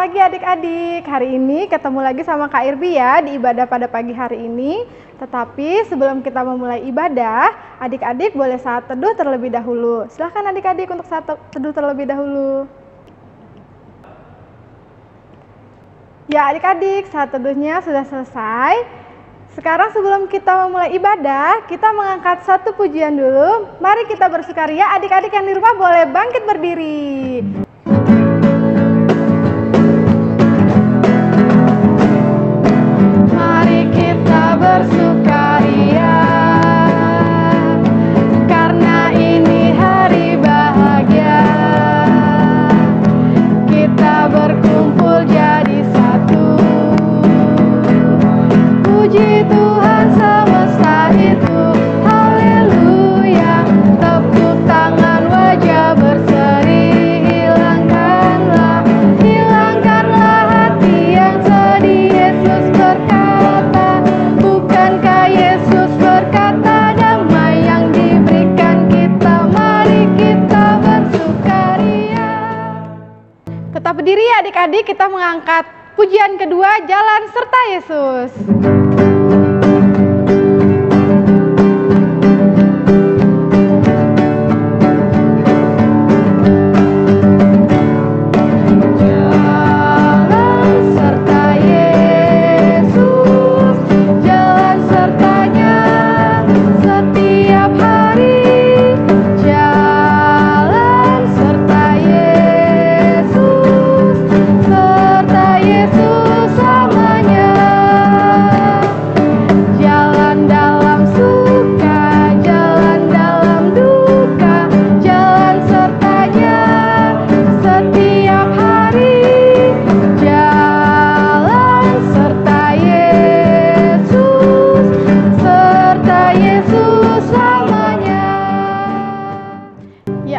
pagi adik-adik. Hari ini ketemu lagi sama Kak Irbi ya di ibadah pada pagi hari ini. Tetapi sebelum kita memulai ibadah, adik-adik boleh saat teduh terlebih dahulu. Silahkan adik-adik untuk saat teduh terlebih dahulu. Ya adik-adik, saat teduhnya sudah selesai. Sekarang sebelum kita memulai ibadah, kita mengangkat satu pujian dulu. Mari kita bersukaria, adik-adik yang di rumah boleh bangkit berdiri. Bersukaria karena ini hari bahagia, kita berkumpul jadi satu. Puji Tuhan semesta itu, haleluya. Tepuk tangan, wajah berseri, hilangkanlah hati yang sedih. Yesus berkata, bukankah Yesus berkata, damai yang diberikan kita, mari kita bersukaria. Tetap berdiri adik-adik, kita mengangkat pujian kedua, Jalan Serta Yesus.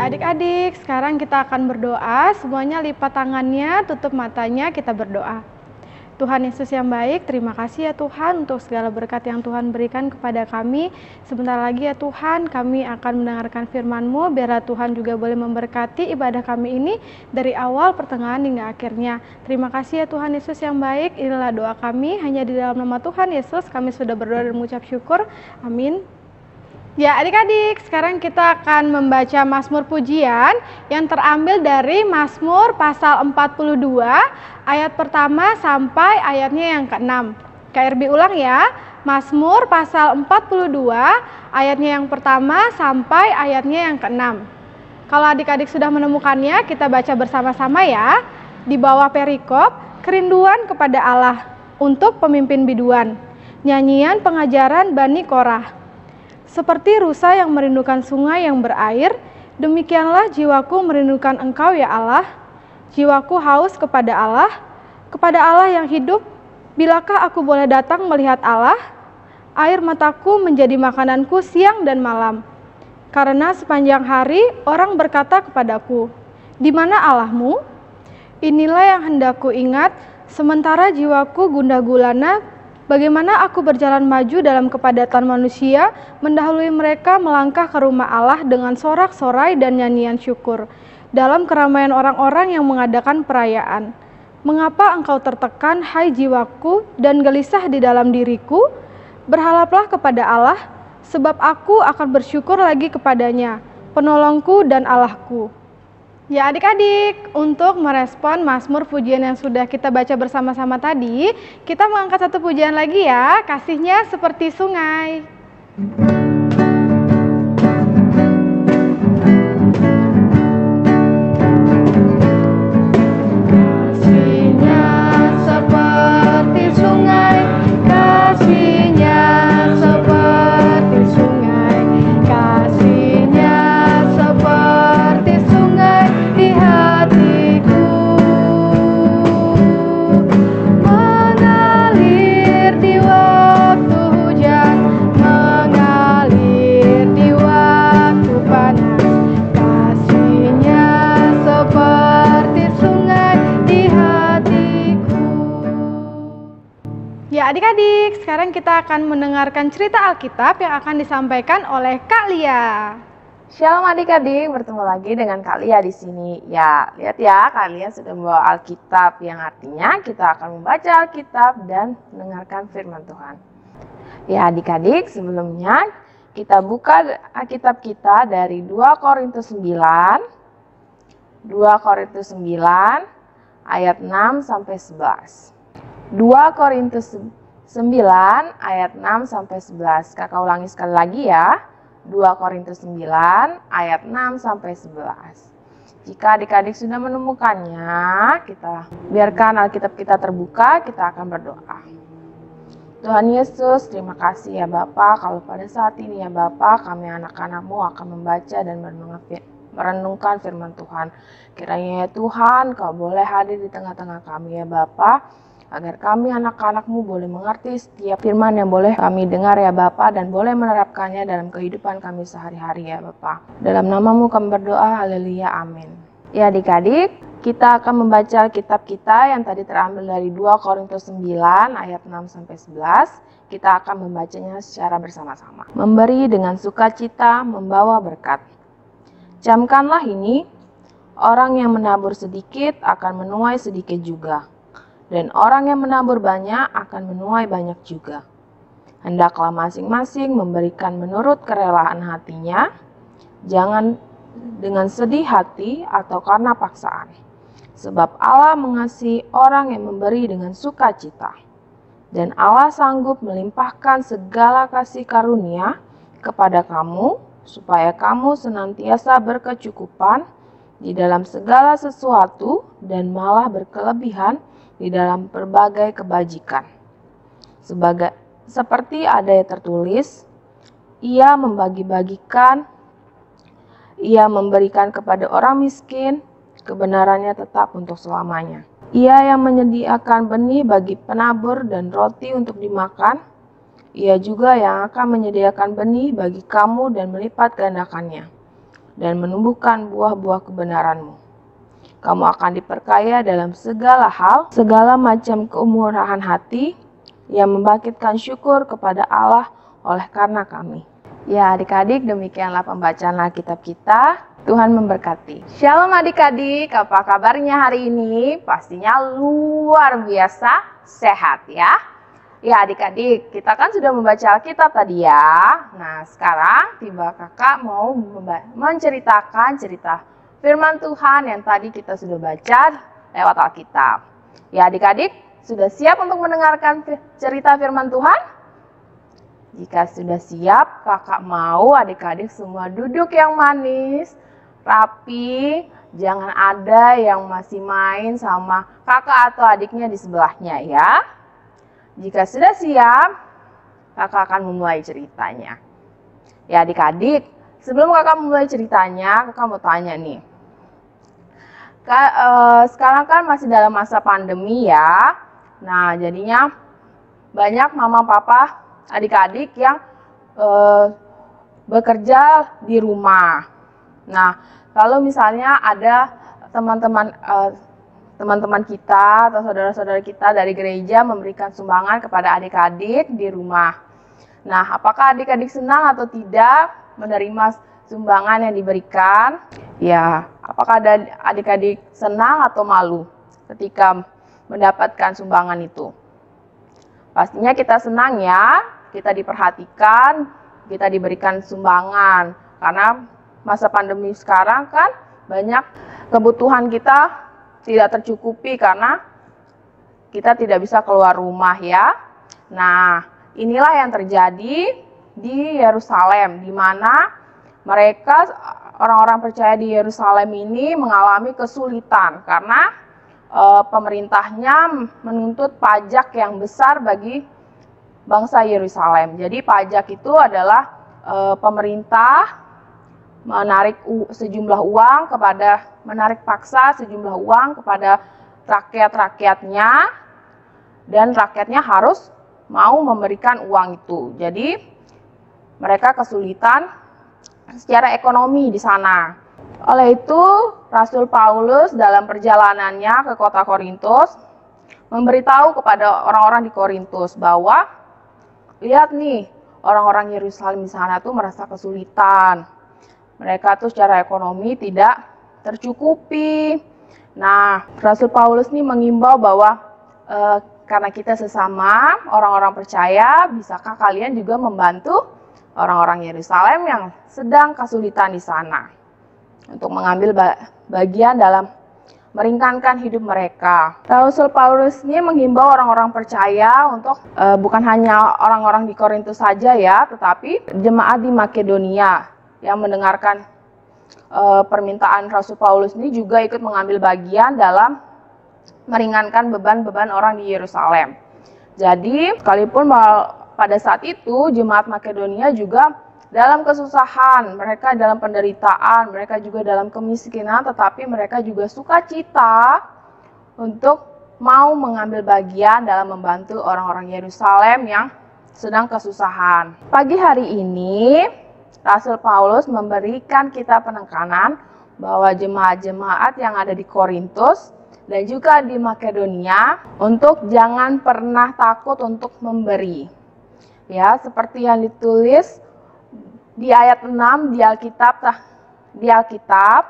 Adik-adik, sekarang kita akan berdoa. Semuanya lipat tangannya, tutup matanya, kita berdoa. Tuhan Yesus yang baik, terima kasih ya Tuhan untuk segala berkat yang Tuhan berikan kepada kami. Sebentar lagi ya Tuhan, kami akan mendengarkan firman-Mu, biarlah Tuhan juga boleh memberkati ibadah kami ini dari awal, pertengahan, hingga akhirnya. Terima kasih ya Tuhan Yesus yang baik, inilah doa kami, hanya di dalam nama Tuhan Yesus kami sudah berdoa dan mengucap syukur. Amin. Ya adik-adik, sekarang kita akan membaca Mazmur Pujian yang terambil dari Mazmur pasal 42 ayat pertama sampai ayatnya yang ke-6. Kak Irbi ulang ya, Mazmur pasal 42 ayatnya yang pertama sampai ayatnya yang ke-6. Kalau adik-adik sudah menemukannya, kita baca bersama-sama ya. Di bawah perikop, kerinduan kepada Allah untuk pemimpin biduan. Nyanyian pengajaran Bani Korah. Seperti rusa yang merindukan sungai yang berair, demikianlah jiwaku merindukan Engkau ya Allah. Jiwaku haus kepada Allah yang hidup. Bilakah aku boleh datang melihat Allah? Air mataku menjadi makananku siang dan malam. Karena sepanjang hari orang berkata kepadaku, di mana Allahmu? Inilah yang hendak ku ingat, sementara jiwaku gundah gulana. Bagaimana aku berjalan maju dalam kepadatan manusia, mendahului mereka melangkah ke rumah Allah dengan sorak-sorai dan nyanyian syukur, dalam keramaian orang-orang yang mengadakan perayaan. Mengapa engkau tertekan, hai jiwaku, dan gelisah di dalam diriku? Berharaplah kepada Allah, sebab aku akan bersyukur lagi kepadanya, penolongku dan Allahku. Ya adik-adik, untuk merespon Mazmur pujian yang sudah kita baca bersama-sama tadi, kita mengangkat satu pujian lagi ya, kasihnya seperti sungai. Kasihnya seperti sungai, kasihnya seperti sungai, kasihnya seperti sungai di hatiku, mengalir di waktu hujan, mengalir di waktu panas. Kasihnya seperti sungai di hatiku. Ya adik-adik, sekarang kita akan mendengarkan cerita Alkitab yang akan disampaikan oleh Kak Lia. Shalom adik-adik, bertemu lagi dengan Kak Lia di sini. Ya, lihat ya, kalian sudah membawa Alkitab yang artinya kita akan membaca Alkitab dan mendengarkan firman Tuhan. Ya, adik-adik, sebelumnya kita buka Alkitab kita dari 2 Korintus 9. 2 Korintus 9 ayat 6 sampai 11. 2 Korintus 9 ayat 6 sampai 11. Kakak ulangi sekali lagi ya. 2 Korintus 9 ayat 6 sampai 11. Jika adik-adik sudah menemukannya, kita biarkan Alkitab kita terbuka, kita akan berdoa. Tuhan Yesus, terima kasih ya Bapa, kalau pada saat ini ya Bapa, kami anak-anak-Mu akan membaca dan merenungkan firman Tuhan. Kiranya ya Tuhan, Kau boleh hadir di tengah-tengah kami ya Bapa, agar kami anak-anak-Mu boleh mengerti setiap firman yang boleh kami dengar ya Bapa, dan boleh menerapkannya dalam kehidupan kami sehari-hari ya Bapa. Dalam nama-Mu kami berdoa, haleluya, amin. Ya adik-adik, kita akan membaca kitab kita yang tadi terambil dari 2 Korintus 9 ayat 6-11. Kita akan membacanya secara bersama-sama. Memberi dengan sukacita membawa berkat. Camkanlah ini, orang yang menabur sedikit akan menuai sedikit juga. Dan orang yang menabur banyak akan menuai banyak juga. Hendaklah masing-masing memberikan menurut kerelaan hatinya, jangan dengan sedih hati atau karena paksaan. Sebab Allah mengasihi orang yang memberi dengan sukacita. Dan Allah sanggup melimpahkan segala kasih karunia kepada kamu, supaya kamu senantiasa berkecukupan di dalam segala sesuatu dan malah berkelebihan di dalam berbagai kebajikan. Seperti ada yang tertulis, ia membagi-bagikan, ia memberikan kepada orang miskin, kebenarannya tetap untuk selamanya. Ia yang menyediakan benih bagi penabur dan roti untuk dimakan, ia juga yang akan menyediakan benih bagi kamu dan melipat gandakannya, dan menumbuhkan buah-buah kebenaranmu. Kamu akan diperkaya dalam segala hal, segala macam kemurahan hati, yang membangkitkan syukur kepada Allah oleh karena kami. Ya adik-adik, demikianlah pembacaan Alkitab kita. Tuhan memberkati. Shalom adik-adik, apa kabarnya hari ini? Pastinya luar biasa sehat ya. Ya adik-adik, kita kan sudah membaca Alkitab tadi ya. Nah sekarang tiba kakak mau menceritakan cerita firman Tuhan yang tadi kita sudah baca lewat Alkitab. Ya adik-adik, sudah siap untuk mendengarkan cerita firman Tuhan? Jika sudah siap, kakak mau adik-adik semua duduk yang manis, rapi, jangan ada yang masih main sama kakak atau adiknya di sebelahnya ya. Jika sudah siap, kakak akan memulai ceritanya. Ya adik-adik, sebelum kakak memulai ceritanya, kakak mau tanya nih. Sekarang kan masih dalam masa pandemi ya. Nah jadinya banyak mama papa adik-adik yang bekerja di rumah. Nah kalau misalnya ada teman-teman kita atau saudara-saudara kita dari gereja memberikan sumbangan kepada adik-adik di rumah. Nah apakah adik-adik senang atau tidak menerima sumbangan yang diberikan? Ya, apakah ada adik-adik senang atau malu ketika mendapatkan sumbangan itu? Pastinya kita senang ya, kita diperhatikan, kita diberikan sumbangan. Karena masa pandemi sekarang kan banyak kebutuhan kita tidak tercukupi karena kita tidak bisa keluar rumah ya. Nah, inilah yang terjadi di Yerusalem, di mana mereka orang-orang percaya di Yerusalem ini mengalami kesulitan karena pemerintahnya menuntut pajak yang besar bagi bangsa Yerusalem. Jadi pajak itu adalah pemerintah menarik paksa sejumlah uang kepada rakyat-rakyatnya, dan rakyatnya harus mau memberikan uang itu. Jadi mereka kesulitan secara ekonomi di sana. Oleh itu, Rasul Paulus dalam perjalanannya ke kota Korintus memberitahu kepada orang-orang di Korintus bahwa lihat nih, orang-orang Yerusalem di sana tuh merasa kesulitan. mereka tuh secara ekonomi tidak tercukupi. Nah, Rasul Paulus nih mengimbau bahwa karena kita sesama orang-orang percaya, bisakah kalian juga membantu orang-orang Yerusalem yang sedang kesulitan di sana untuk mengambil bagian dalam meringankan hidup mereka. Rasul Paulus ini menghimbau orang-orang percaya untuk bukan hanya orang-orang di Korintus saja ya, tetapi jemaat di Makedonia yang mendengarkan permintaan Rasul Paulus ini juga ikut mengambil bagian dalam meringankan beban-beban orang di Yerusalem. Jadi, sekalipun pada saat itu jemaat Makedonia juga dalam kesusahan, mereka dalam penderitaan, mereka juga dalam kemiskinan, tetapi mereka juga sukacita untuk mau mengambil bagian dalam membantu orang-orang Yerusalem yang sedang kesusahan. Pagi hari ini, Rasul Paulus memberikan kita penekanan bahwa jemaat-jemaat yang ada di Korintus dan juga di Makedonia untuk jangan pernah takut untuk memberi. Ya, seperti yang ditulis di ayat 6 di Alkitab,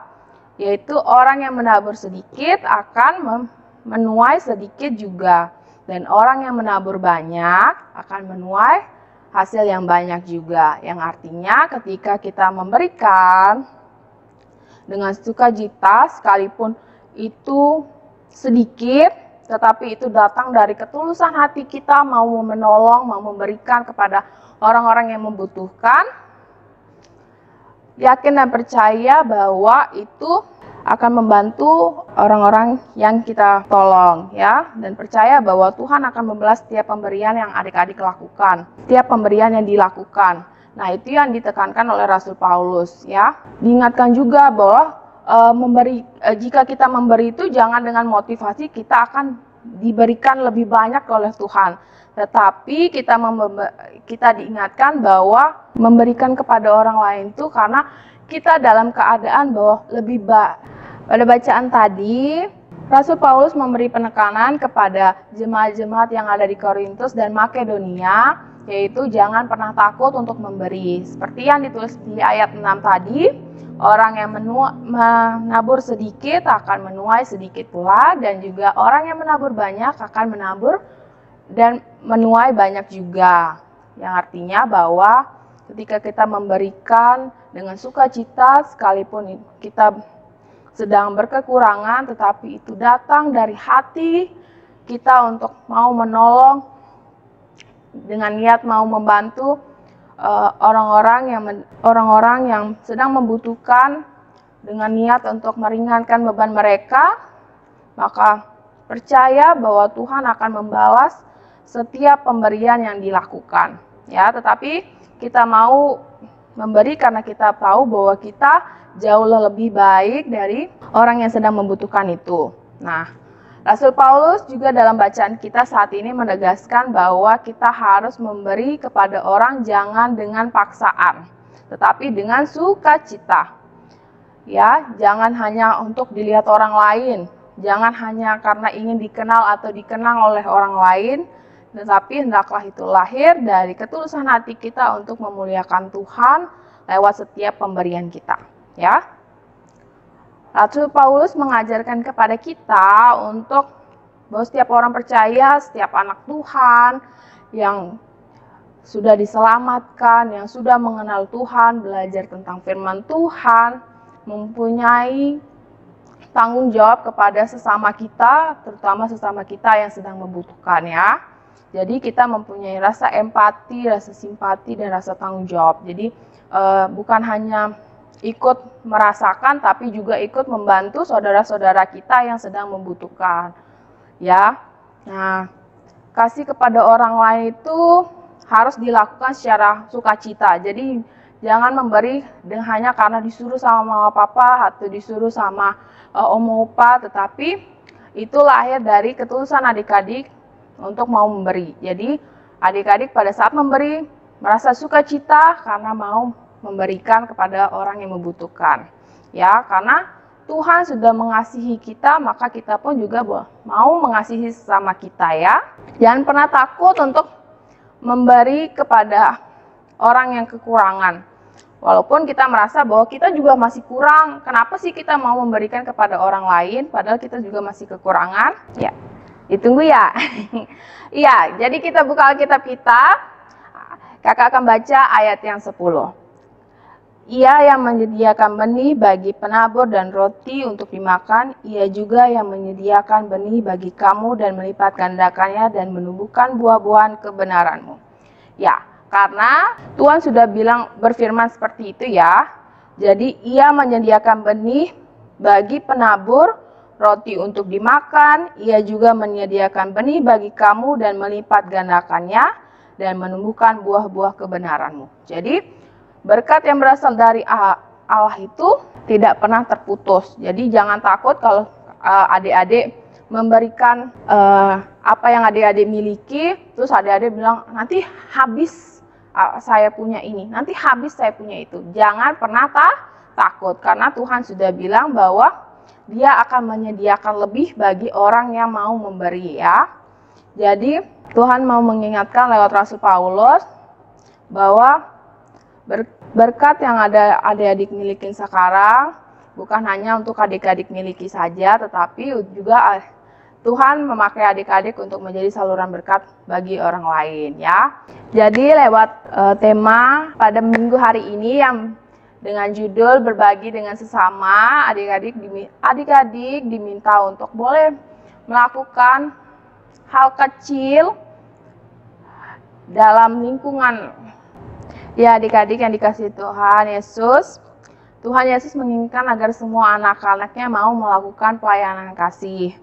yaitu orang yang menabur sedikit akan menuai sedikit juga, dan orang yang menabur banyak akan menuai hasil yang banyak juga. Yang artinya ketika kita memberikan dengan sukacita, sekalipun itu sedikit, tetapi itu datang dari ketulusan hati kita mau menolong, mau memberikan kepada orang-orang yang membutuhkan, yakin dan percaya bahwa itu akan membantu orang-orang yang kita tolong ya, dan percaya bahwa Tuhan akan membalas setiap pemberian yang adik-adik lakukan, setiap pemberian yang dilakukan. Nah, itu yang ditekankan oleh Rasul Paulus ya. Diingatkan juga bahwa jika kita memberi itu jangan dengan motivasi kita akan diberikan lebih banyak oleh Tuhan, tetapi kita diingatkan bahwa memberikan kepada orang lain itu karena kita dalam keadaan bahwa lebih baik. Pada bacaan tadi, Rasul Paulus memberi penekanan kepada jemaat-jemaat yang ada di Korintus dan Makedonia, yaitu jangan pernah takut untuk memberi. Seperti yang ditulis di ayat 6 tadi, orang yang menabur sedikit akan menuai sedikit pula, dan juga orang yang menabur banyak akan menabur dan menuai banyak juga. Yang artinya bahwa ketika kita memberikan dengan sukacita, sekalipun kita sedang berkekurangan, tetapi itu datang dari hati kita untuk mau menolong, dengan niat mau membantu orang-orang yang sedang membutuhkan, dengan niat untuk meringankan beban mereka, maka percaya bahwa Tuhan akan membalas setiap pemberian yang dilakukan. Ya, tetapi kita mau memberi karena kita tahu bahwa kita jauh lebih baik dari orang yang sedang membutuhkan itu. Nah, Rasul Paulus juga dalam bacaan kita saat ini menegaskan bahwa kita harus memberi kepada orang jangan dengan paksaan, tetapi dengan sukacita. Ya, jangan hanya untuk dilihat orang lain, jangan hanya karena ingin dikenal atau dikenang oleh orang lain, tetapi hendaklah itu lahir dari ketulusan hati kita untuk memuliakan Tuhan lewat setiap pemberian kita. Ya, Rasul Paulus mengajarkan kepada kita untuk bahwa setiap orang percaya, setiap anak Tuhan yang sudah diselamatkan, yang sudah mengenal Tuhan, belajar tentang firman Tuhan, mempunyai tanggung jawab kepada sesama kita, terutama sesama kita yang sedang membutuhkan ya. Jadi kita mempunyai rasa empati, rasa simpati, dan rasa tanggung jawab. Jadi bukan hanya ikut merasakan, tapi juga ikut membantu saudara-saudara kita yang sedang membutuhkan. Ya, nah, kasih kepada orang lain itu harus dilakukan secara sukacita. Jadi jangan memberi hanya karena disuruh sama mama papa atau disuruh sama om opa, tetapi itu lahir dari ketulusan adik-adik untuk mau memberi. Jadi adik-adik pada saat memberi merasa sukacita karena mau memberikan kepada orang yang membutuhkan. Ya, karena Tuhan sudah mengasihi kita, maka kita pun juga mau mengasihi sesama kita ya. Jangan pernah takut untuk memberi kepada orang yang kekurangan. Walaupun kita merasa bahwa kita juga masih kurang, kenapa sih kita mau memberikan kepada orang lain, padahal kita juga masih kekurangan? Ya, ditunggu ya. Iya, jadi kita buka Alkitab kita, kakak akan baca ayat yang 10. Ia yang menyediakan benih bagi penabur dan roti untuk dimakan, ia juga yang menyediakan benih bagi kamu dan melipat gandakannya dan menumbuhkan buah-buahan kebenaranmu. Ya, karena Tuhan sudah berfirman seperti itu ya. Jadi ia menyediakan benih bagi penabur, roti untuk dimakan, ia juga menyediakan benih bagi kamu dan melipat gandakannya dan menumbuhkan buah-buah kebenaranmu. Jadi berkat yang berasal dari Allah itu tidak pernah terputus. Jadi jangan takut kalau adik-adik memberikan apa yang adik-adik miliki, terus adik-adik bilang nanti habis saya punya ini, nanti habis saya punya itu. Jangan pernah takut, karena Tuhan sudah bilang bahwa Dia akan menyediakan lebih bagi orang yang mau memberi ya. Jadi Tuhan mau mengingatkan lewat Rasul Paulus bahwa berkat yang ada adik-adik miliki sekarang bukan hanya untuk adik-adik miliki saja, tetapi juga Tuhan memakai adik-adik untuk menjadi saluran berkat bagi orang lain ya. Jadi lewat tema pada minggu hari ini yang dengan judul berbagi dengan sesama, adik-adik diminta untuk boleh melakukan hal kecil dalam lingkungan. Ya adik-adik yang dikasihi Tuhan Yesus, Tuhan Yesus menginginkan agar semua anak-anaknya mau melakukan pelayanan kasih.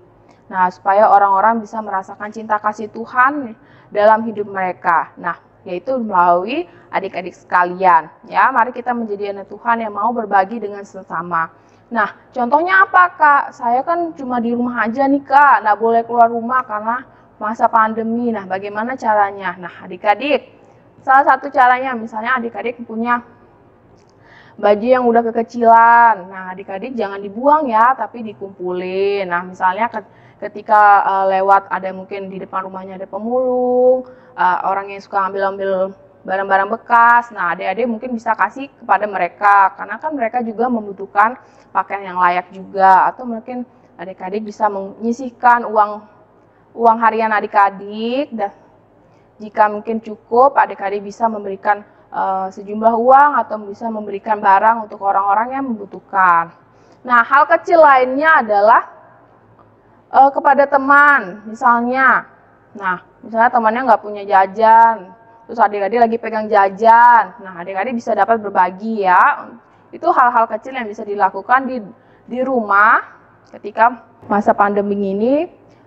Nah, supaya orang-orang bisa merasakan cinta kasih Tuhan dalam hidup mereka. Nah, yaitu melalui adik-adik sekalian. Ya, mari kita menjadi anak Tuhan yang mau berbagi dengan sesama. Nah, contohnya apa Kak? Saya kan cuma di rumah aja nih Kak, nggak boleh keluar rumah karena masa pandemi. Nah, bagaimana caranya? Nah, adik-adik, salah satu caranya misalnya adik-adik punya baju yang udah kekecilan. Nah, adik-adik jangan dibuang ya, tapi dikumpulin. Nah, misalnya ketika lewat ada mungkin di depan rumahnya ada pemulung, orang yang suka ambil-ambil barang-barang bekas. Nah, adik-adik mungkin bisa kasih kepada mereka karena kan mereka juga membutuhkan pakaian yang layak juga, atau mungkin adik-adik bisa menyisihkan uang harian adik-adik dan jika mungkin cukup, adik-adik bisa memberikan sejumlah uang atau bisa memberikan barang untuk orang-orang yang membutuhkan. Nah, hal kecil lainnya adalah kepada teman, misalnya. Nah, misalnya temannya nggak punya jajan, terus adik-adik lagi pegang jajan. Nah, adik-adik bisa dapat berbagi ya. Itu hal-hal kecil yang bisa dilakukan di rumah ketika masa pandemi ini.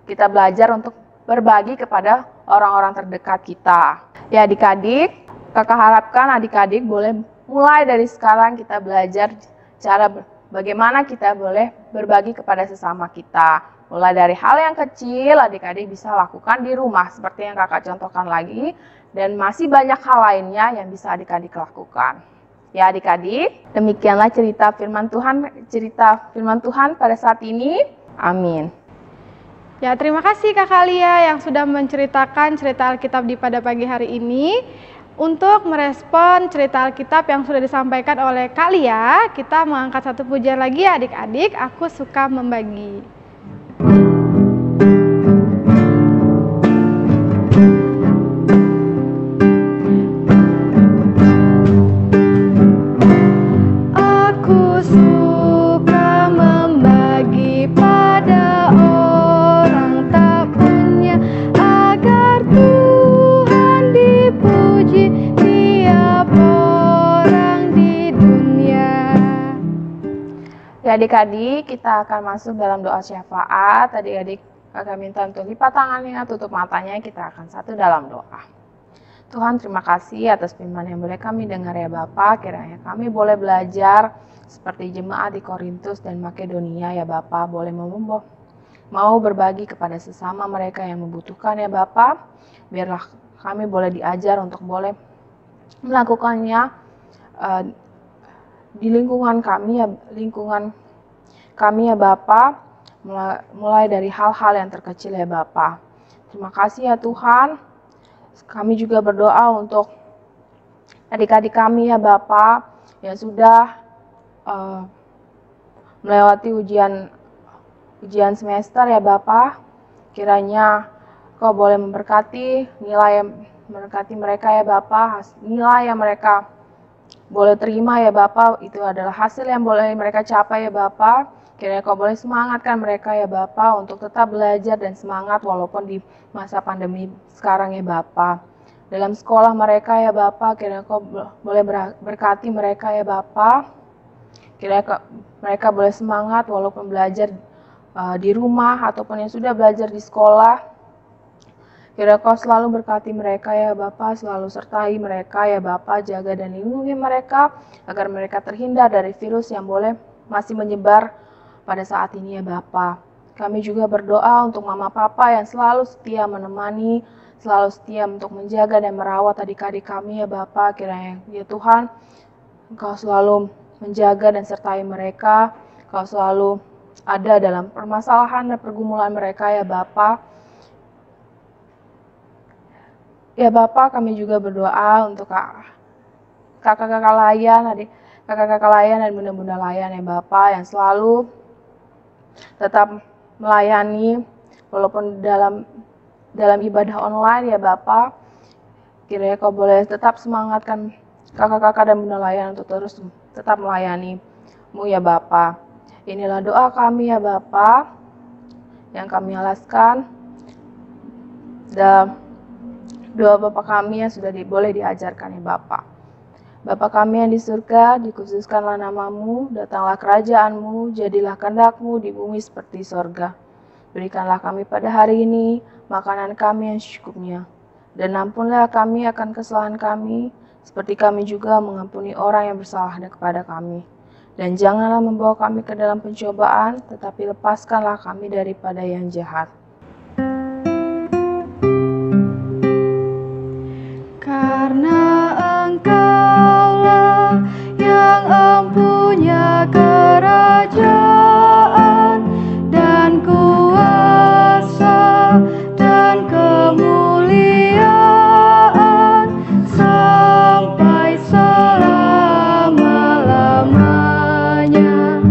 Kita belajar untuk berbagi kepada orang-orang terdekat kita. Ya adik-adik, kakak harapkan adik-adik boleh mulai dari sekarang kita belajar cara bagaimana kita boleh berbagi kepada sesama kita. Mulai dari hal yang kecil, adik-adik bisa lakukan di rumah seperti yang kakak contohkan lagi. Dan masih banyak hal lainnya yang bisa adik-adik lakukan. Ya adik-adik, demikianlah cerita firman Tuhan pada saat ini. Amin. Ya, terima kasih Kakak Lia yang sudah menceritakan cerita Alkitab di pada pagi hari ini. Untuk merespon cerita Alkitab yang sudah disampaikan oleh Kak Lia, kita mengangkat satu pujian lagi ya adik-adik, Aku Suka Membagi. Aku suka membagi pada orang tak punya, agar Tuhan dipuji tiap orang di dunia. Ya adik-adik, kita akan masuk dalam doa syafaat. Adik-adik kakak minta untuk lipat tangannya, tutup matanya, kita akan satu dalam doa. Tuhan, terima kasih atas firman yang boleh kami dengar ya Bapa. Kiranya kami boleh belajar seperti jemaat di Korintus dan Makedonia ya Bapa, boleh mau berbagi kepada sesama mereka yang membutuhkan ya Bapa. Biarlah kami boleh diajar untuk boleh melakukannya di lingkungan kami ya Bapa, mulai dari hal-hal yang terkecil ya Bapa. Terima kasih ya Tuhan. Kami juga berdoa untuk adik-adik kami ya Bapa yang sudah melewati ujian semester ya Bapa. Kiranya Kau boleh memberkati mereka ya Bapa, nilai yang mereka boleh terima ya Bapa, itu adalah hasil yang boleh mereka capai ya Bapa. Kiranya Kau boleh semangatkan mereka ya Bapa untuk tetap belajar dan semangat walaupun di masa pandemi sekarang ya Bapa. Dalam sekolah mereka ya Bapa, kiranya Kau boleh berkati mereka ya Bapa. Kiranya mereka boleh semangat walaupun belajar di rumah ataupun yang sudah belajar di sekolah. Kiranya Kau selalu berkati mereka ya Bapa, selalu sertai mereka ya Bapa, jaga dan lindungi mereka agar mereka terhindar dari virus yang masih menyebar pada saat ini ya Bapa. Kami juga berdoa untuk Mama Papa yang selalu setia menemani, selalu setia untuk menjaga dan merawat adik-adik kami ya Bapa. Kiranya ya Tuhan, Engkau selalu menjaga dan sertai mereka, Kau selalu ada dalam permasalahan dan pergumulan mereka ya Bapa. Ya Bapak, kami juga berdoa untuk kakak-kakak layan, kakak-kakak layan dan bunda-bunda layan ya Bapak, yang selalu tetap melayani walaupun dalam ibadah online ya Bapak. Kiranya Kau boleh tetap semangatkan kakak-kakak dan bunda layan untuk terus tetap melayani-Mu ya Bapak. Inilah doa kami ya Bapak yang kami alaskan. Dan doa Bapa kami yang sudah boleh diajarkan ya Bapa. Bapa kami yang di surga, dikhususkanlah nama-Mu, datanglah kerajaan-Mu, jadilah kehendak-Mu di bumi seperti sorga. Berikanlah kami pada hari ini makanan kami yang secukupnya, dan ampunlah kami akan kesalahan kami, seperti kami juga mengampuni orang yang bersalah kepada kami. Dan janganlah membawa kami ke dalam pencobaan, tetapi lepaskanlah kami daripada yang jahat. Karena Engkaulah yang empunya kerajaan dan kuasa dan kemuliaan sampai selama-lamanya.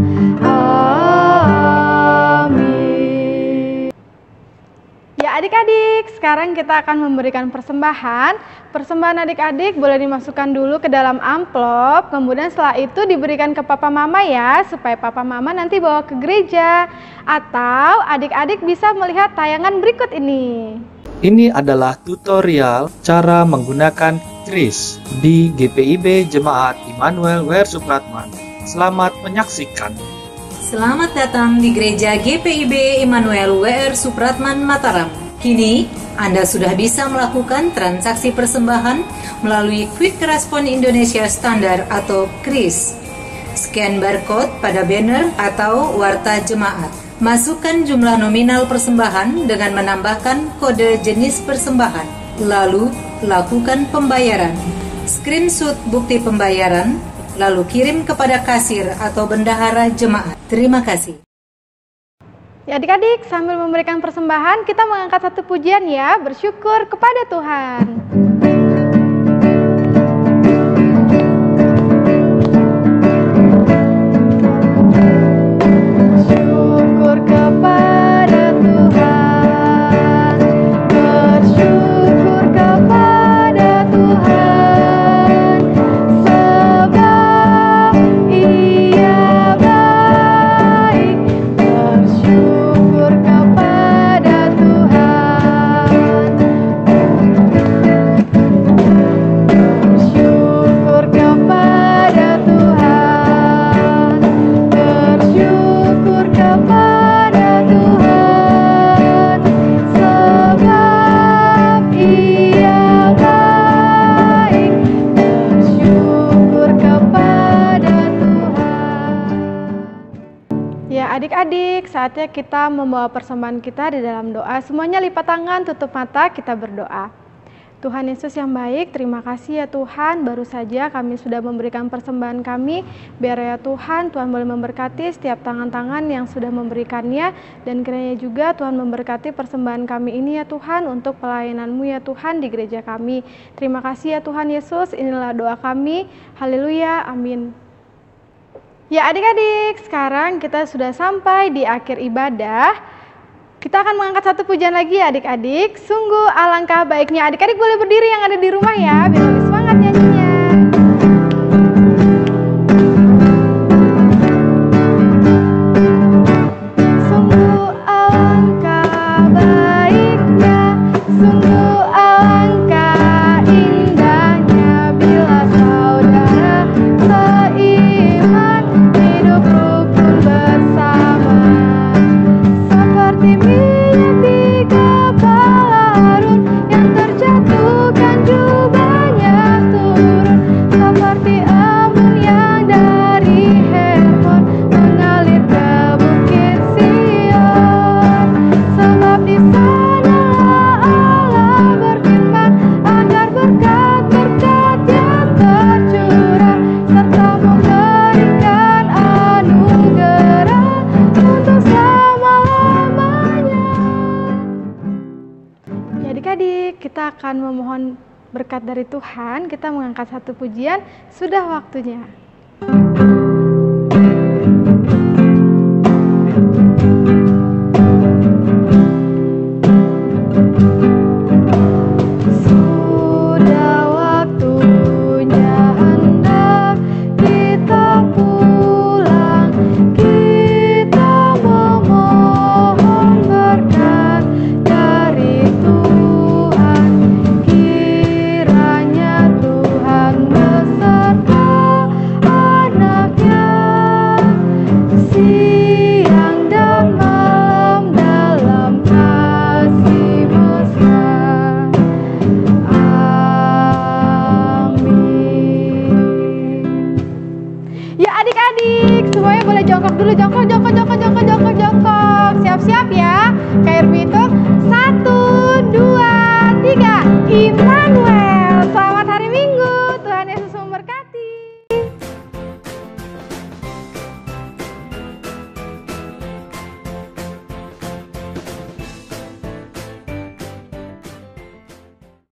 Amin. Ya adik-adik, sekarang kita akan memberikan persembahan. Persembahan adik-adik boleh dimasukkan dulu ke dalam amplop, kemudian setelah itu diberikan ke papa mama ya, supaya papa mama nanti bawa ke gereja. Atau adik-adik bisa melihat tayangan berikut ini. Ini adalah tutorial cara menggunakan kris di GPIB Jemaat Immanuel WR Supratman. Selamat menyaksikan. Selamat datang di Gereja GPIB Immanuel WR Supratman Mataram. Kini, Anda sudah bisa melakukan transaksi persembahan melalui Quick Response Indonesia Standar atau KRIS. Scan barcode pada banner atau warta jemaat. Masukkan jumlah nominal persembahan dengan menambahkan kode jenis persembahan. Lalu, lakukan pembayaran. Screenshot bukti pembayaran, lalu kirim kepada kasir atau bendahara jemaat. Terima kasih. Ya adik-adik, sambil memberikan persembahan, kita mengangkat satu pujian ya, bersyukur kepada Tuhan. Syukur kepada Tuhan, bersyukur kepada Tuhan, sebab Ia baik. Bersyukur kepada Tuhan, bersyukur kepada Tuhan, bersyukur kepada Tuhan, sebab Ia baik. Bersyukur kepada Tuhan. Ya adik-adik, saatnya kita membawa persembahan kita di dalam doa. Semuanya lipat tangan, tutup mata, kita berdoa. Tuhan Yesus yang baik, terima kasih ya Tuhan, baru saja kami sudah memberikan persembahan kami, biar ya Tuhan boleh memberkati setiap tangan-tangan yang sudah memberikannya, dan kiranya juga Tuhan memberkati persembahan kami ini ya Tuhan, untuk pelayanan-Mu ya Tuhan di gereja kami. Terima kasih ya Tuhan Yesus, inilah doa kami, haleluya, amin. Ya adik-adik, sekarang kita sudah sampai di akhir ibadah. Kita akan mengangkat satu pujian lagi ya adik-adik. Sungguh alangkah baiknya. Adik-adik boleh berdiri yang ada di rumah ya, biar lebih semangat nyanyinya. Sungguh alangkah baiknya, sungguh alangkah indahnya, bila saudara seiman hidup rukun bersama. Seperti minyak di kepala Harun yang terjatuhkan jubahnya turun, seperti embun yang dari Hermon mengalir ke bukit Sion. Sebab di sanalah Allah berfirman, agar berkat-berkat yang tercurah serta memberikan anugerah untuk selama-lamanya. Ya adik-adik, kita akan memohon berkat dari Tuhan. Kita mengangkat satu pujian, sudah waktunya. Sudah waktunya hendak kita pulang, kita memohon berkat dari Tuhan. Kiranya Tuhan beserta anaknya, siang dan malam dalam kasih mesra. Amin. Ya adik-adik, semuanya boleh jongkok dulu, jongkok.